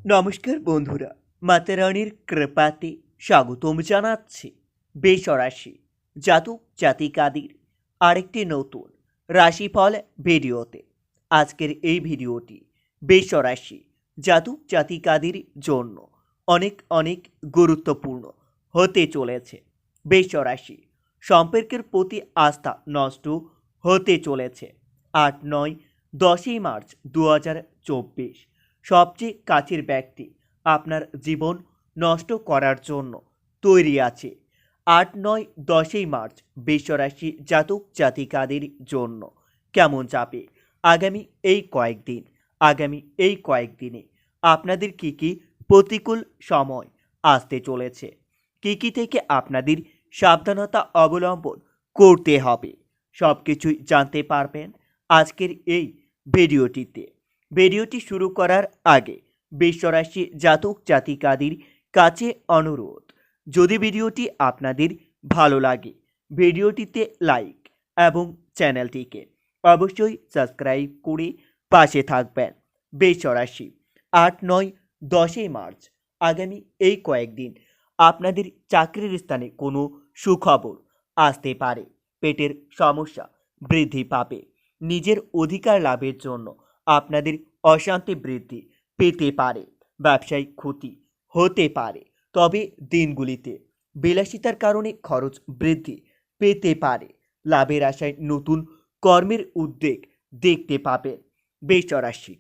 নমস্কার বন্ধুরা, মাতারানির কৃপাতে স্বাগতম জানাচ্ছি বেসরাশি জাতক জাতিকাদের আরেকটি নতুন রাশিফল ভিডিওতে। আজকের এই ভিডিওটি বেসরাশি জাতক জাতিকাদের জন্য অনেক অনেক গুরুত্বপূর্ণ হতে চলেছে। বেসরাশি সম্পর্কের প্রতি আস্থা নষ্ট হতে চলেছে। 8, 9, 10 মার্চ 2024 সবচেয়ে কাছের ব্যক্তি আপনার জীবন নষ্ট করার জন্য তৈরি আছে। 8, 9, 10 মার্চ বৃষরাশি জাতক জাতিকাদের জন্য কেমন যাবে আগামী এই কয়েকদিনে আপনাদের কি কি প্রতিকূল সময় আসতে চলেছে, কি থেকে আপনাদের সাবধানতা অবলম্বন করতে হবে, সব কিছুই জানতে পারবেন আজকের এই ভিডিওটিতে। ভিডিওটি শুরু করার আগে বৃষরাশি জাতক জাতিকাদের কাছে অনুরোধ, যদি ভিডিওটি আপনাদের ভালো লাগে ভিডিওটিতে লাইক এবং চ্যানেলটিকে অবশ্যই সাবস্ক্রাইব করে পাশে থাকবেন। বৃষরাশি 8, 9, 10 মার্চ আগামী এই কয়েকদিন আপনাদের চাকরির স্থানে কোনো সুখবর আসতে পারে। পেটের সমস্যা বৃদ্ধি পাবে। নিজের অধিকার লাভের জন্য আপনাদের অশান্তি বৃদ্ধি পেতে পারে। ব্যবসায়িক ক্ষতি হতে পারে। তবে দিনগুলিতে বিলাসিতার কারণে খরচ বৃদ্ধি পেতে পারে। লাভের আশায় নতুন কর্মের উদ্যোগ দেখতে পাবেন। বৃষরাশি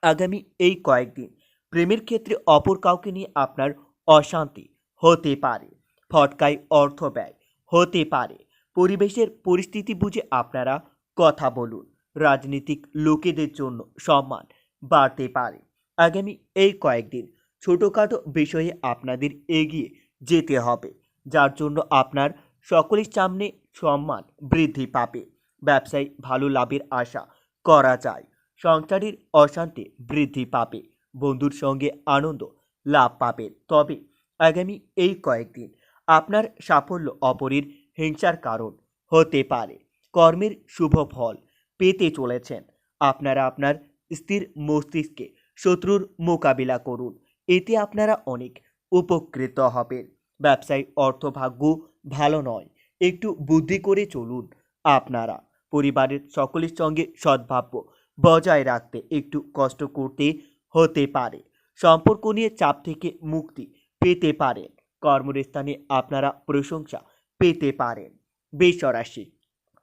আগামী এই কয়েকদিন প্রেমের ক্ষেত্রে অপর কাউকে নিয়ে আপনার অশান্তি হতে পারে। ফটকায় অর্থ ব্যয় হতে পারে। পরিবেশের পরিস্থিতি বুঝে আপনারা কথা বলুন। রাজনীতিক লোকেদের জন্য সম্মান বাড়তে পারে। আগামী এই কয়েকদিন ছোটোখাটো বিষয়ে আপনাদের এগিয়ে যেতে হবে, যার জন্য আপনার সকলের সামনে সম্মান বৃদ্ধি পাবে। ব্যবসায় ভালো লাভের আশা করা যায়। সংসারের অশান্তি বৃদ্ধি পাবে। বন্ধুর সঙ্গে আনন্দ লাভ পাবেন। তবে আগামী এই কয়েকদিন আপনার সাফল্য অপরের হিংসার কারণ হতে পারে। কর্মের শুভ ফল পেতে চলেছেন। আপনারা আপনার স্থির মস্তিষ্কে শত্রুর মোকাবিলা করুন, এতে আপনারা অনেক উপকৃত হবেন। ব্যবসায় অর্থভাগ্য ভালো নয়, একটু বুদ্ধি করে চলুন। আপনারা পরিবারের সকলের সঙ্গে সদ্ভাব্য বজায় রাখতে একটু কষ্ট করতে হতে পারে। সম্পর্ক নিয়ে চাপ থেকে মুক্তি পেতে পারেন। কর্মস্থানে আপনারা প্রশংসা পেতে পারেন। বৃষরাশি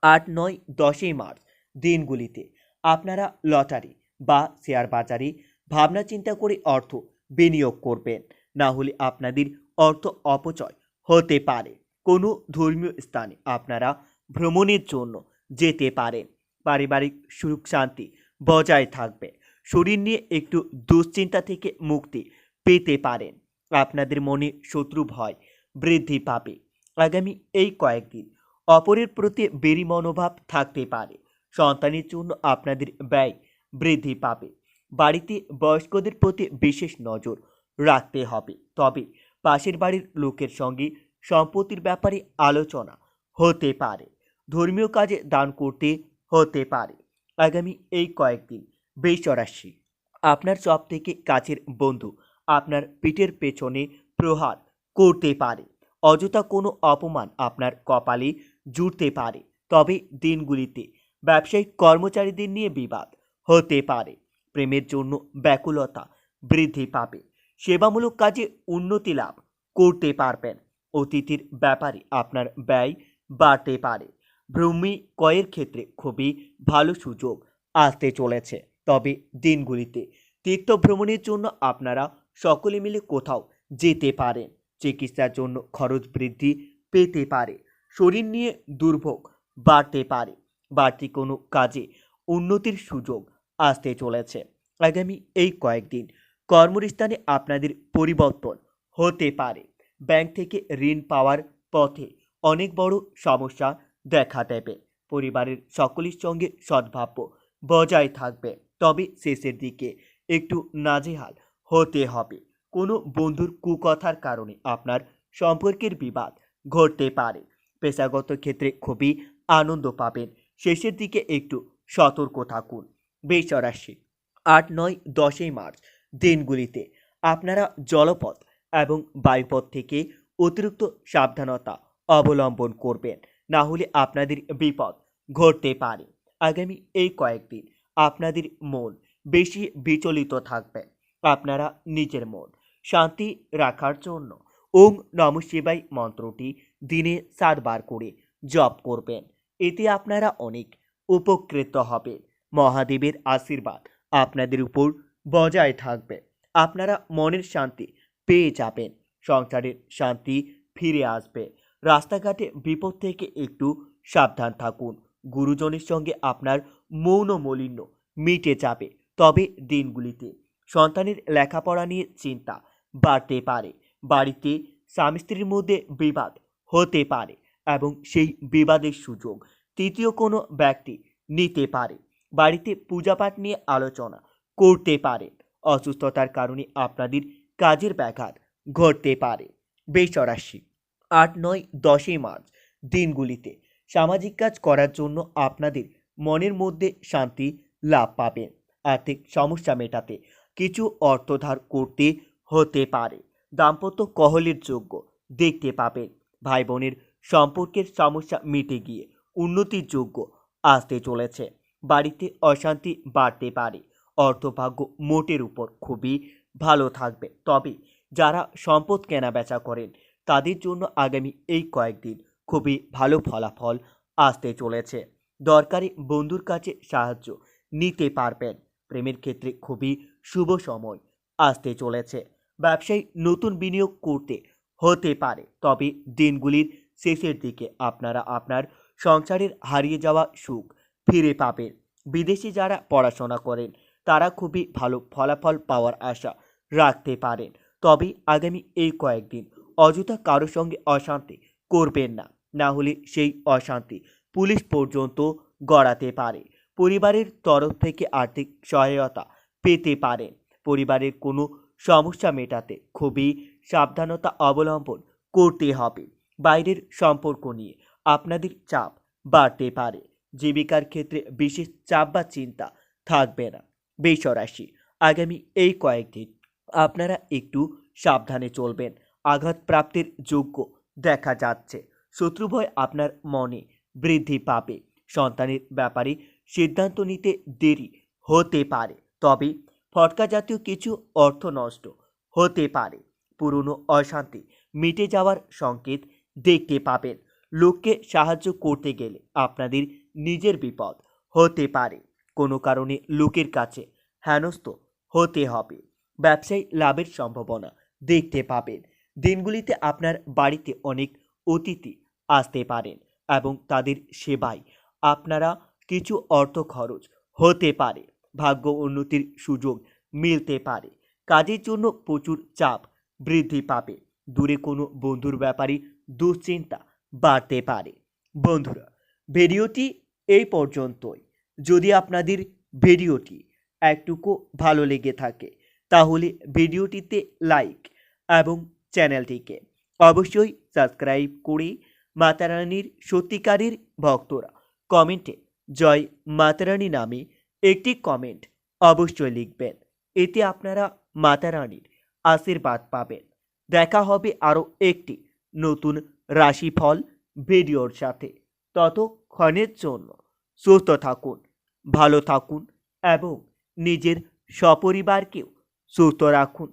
8, 9, 10 মার্চ দিনগুলিতে আপনারা লটারি বা শেয়ার বাজারে ভাবনা চিন্তা করে অর্থ বিনিয়োগ করবেন, না হলে আপনাদের অর্থ অপচয় হতে পারে। কোনো ধর্মীয় স্থানে আপনারা ভ্রমণের জন্য যেতে পারেন। পারিবারিক সুখ শান্তি বজায় থাকবে। শরীর নিয়ে একটু দুশ্চিন্তা থেকে মুক্তি পেতে পারেন। আপনাদের মনে শত্রু ভয় বৃদ্ধি পাবে। আগামী এই কয়েকদিন অপরের প্রতি বেরি মনোভাব থাকতে পারে। সন্তানের জন্য আপনাদের ব্যয় বৃদ্ধি পাবে। বাড়িতে বয়স্কদের প্রতি বিশেষ নজর রাখতে হবে। তবে পাশের বাড়ির লোকের সঙ্গে সম্পত্তির ব্যাপারে আলোচনা হতে পারে। ধর্মীয় কাজে দান করতে হতে পারে। আগামী এই কয়েকদিন বৃষরাশি আপনার সব থেকে কাছের বন্ধু আপনার পিঠের পেছনে প্রহার করতে পারে। অযথা কোনো অপমান আপনার কপালে জুটতে পারে। তবে দিনগুলিতে ব্যবসায়িক কর্মচারীদের নিয়ে বিবাদ হতে পারে। প্রেমের জন্য ব্যাকুলতা বৃদ্ধি পাবে। সেবামূলক কাজে উন্নতি লাভ করতে পারবেন। অতিথির ব্যাপারে আপনার ব্যয় বাড়তে পারে। ভূমি ক্রয়ের ক্ষেত্রে খুবই ভালো সুযোগ আসতে চলেছে। তবে দিনগুলিতে তীর্থ ভ্রমণের জন্য আপনারা সকলে মিলে কোথাও যেতে পারেন। চিকিৎসার জন্য খরচ বৃদ্ধি পেতে পারে। শরীর নিয়ে দুর্ভোগ বাড়তে পারে। বাড়তি কোনো কাজে উন্নতির সুযোগ আসতে চলেছে। আগামী এই কয়েকদিন কর্মস্থানে আপনাদের পরিবর্তন হতে পারে। ব্যাংক থেকে ঋণ পাওয়ার পথে অনেক বড় সমস্যা দেখা দেবে। পরিবারের সকলের সঙ্গে সদ্ভাব্য বজায় থাকবে। তবে শেষের দিকে একটু নাজেহাল হতে হবে। কোনো বন্ধুর কুকথার কারণে আপনার সম্পর্কের বিবাদ ঘটতে পারে। পেশাগত ক্ষেত্রে খুবই আনন্দ পাবেন। শেষের দিকে একটু সতর্ক থাকুন। বৃষরাশি 8, 9, 10 মার্চ দিনগুলিতে আপনারা জলপথ এবং বায়ুপথ থেকে অতিরিক্ত সাবধানতা অবলম্বন করবেন, না হলে আপনাদের বিপদ ঘটতে পারে। আগামী এই কয়েকদিন আপনাদের মন বেশি বিচলিত থাকবে। আপনারা নিজের মন শান্তি রাখার জন্য ওং নম শিবায় মন্ত্রটি দিনে 7 বার করে জপ করবেন। এতে আপনারা অনেক উপকৃত হবেন। মহাদেবের আশীর্বাদ আপনাদের উপর বজায় থাকবে। আপনারা মনের শান্তি পেয়ে যাবেন, সংসারের শান্তি ফিরে আসবে। রাস্তাঘাটে বিপদ থেকে একটু সাবধান থাকুন। গুরুজনের সঙ্গে আপনার মৌন মলিন্য মিটে যাবে। তবে দিনগুলিতে সন্তানের লেখাপড়া নিয়ে চিন্তা বাড়তে পারে। বাড়িতে স্বামী স্ত্রীর মধ্যে বিবাদ হতে পারে এবং সেই বিবাদের সুযোগ তৃতীয় কোনো ব্যক্তি নিতে পারে। বাড়িতে পূজাপাঠ নিয়ে আলোচনা করতে পারেন। অসুস্থতার কারণে আপনাদের কাজের ব্যাঘাত ঘটতে পারে। বৃষ রাশি, 8, 9, 10ই মার্চ দিনগুলিতে সামাজিক কাজ করার জন্য আপনাদের মনের মধ্যে শান্তি লাভ পাবেন। আর্থিক সমস্যা মেটাতে কিছু অর্থ ধার করতে হতে পারে। দাম্পত্য কলহের যোগ্য দেখতে পাবেন। ভাই বোনের সম্পর্কের সমস্যা মিটে গিয়ে উন্নতির যোগ্য আসতে চলেছে। বাড়িতে অশান্তি বাড়তে পারে। অর্থভাগ্য মোটের উপর খুবই ভালো থাকবে। তবে যারা সম্পদ কেনাবেচা করেন তাদের জন্য আগামী এই কয়েকদিন খুবই ভালো ফলাফল আসতে চলেছে। দরকারি বন্ধুর কাছে সাহায্য নিতে পারবেন। প্রেমের ক্ষেত্রে খুবই শুভ সময় আসতে চলেছে। ব্যবসায় নতুন বিনিয়োগ করতে হতে পারে। তবে দিনগুলির শেষের দিকে আপনারা আপনার সংসারের হারিয়ে যাওয়া সুখ ফিরে পাবেন। বিদেশে যারা পড়াশোনা করেন তারা খুবই ভালো ফলাফল পাওয়ার আশা রাখতে পারেন। তবে আগামী এই কয়েকদিন অযথা কারো সঙ্গে অশান্তি করবেন না, না হলে সেই অশান্তি পুলিশ পর্যন্ত গড়াতে পারে। পরিবারের তরফ থেকে আর্থিক সহায়তা পেতে পারেন। পরিবারের কোনো সমস্যা মেটাতে খুবই সাবধানতা অবলম্বন করতে হবে। বাইরের সম্পর্ক নিয়ে আপনাদের চাপ বাড়তে পারে। জীবিকার ক্ষেত্রে বিশেষ চাপ বা চিন্তা থাকবে না। বৃষ রাশি, আগামী এই কয়েকদিন আপনারা একটু সাবধানে চলবেন। আঘাত প্রাপ্তির যোগ্য দেখা যাচ্ছে। শত্রুভয় আপনার মনে বৃদ্ধি পাবে। সন্তানের ব্যাপারে সিদ্ধান্ত নিতে দেরি হতে পারে। তবে ফটকা জাতীয় কিছু অর্থ নষ্ট হতে পারে। পুরনো অশান্তি মিটে যাওয়ার সংকেত দেখতে পাবেন। লোককে সাহায্য করতে গেলে আপনাদের নিজের বিপদ হতে পারে। কোনো কারণে লোকের কাছে হেনস্থ হতে হবে। ব্যবসায় লাভের সম্ভাবনা দেখতে পাবেন। দিনগুলিতে আপনার বাড়িতে অনেক অতিথি আসতে পারেন এবং তাদের সেবায় আপনারা কিছু অর্থ খরচ হতে পারে। ভাগ্য উন্নতির সুযোগ মিলতে পারে। কাজের জন্য প্রচুর চাপ বৃদ্ধি পাবে। দূরে কোনো বন্ধুর ব্যাপারে দুশ্চিন্তা বাড়তে পারে। বন্ধুরা, ভিডিওটি এই পর্যন্তই। যদি আপনাদের ভিডিওটি একটুকু ভালো লেগে থাকে তাহলে ভিডিওটিতে লাইক এবং চ্যানেলটিকে অবশ্যই সাবস্ক্রাইব করে মাতারানীর সত্যিকারের ভক্তরা কমেন্টে জয় মাতারানী নামে একটি কমেন্ট অবশ্যই লিখবেন। এতে আপনারা মাতারানীর আশীর্বাদ পাবেন। দেখা হবে আরও একটি নতুন রাশিফল ভিডিওর সাথে। ততক্ষণের জন্য সুস্থ থাকুন, ভালো থাকুন এবং নিজের সপরিবারকেও সুস্থ রাখুন।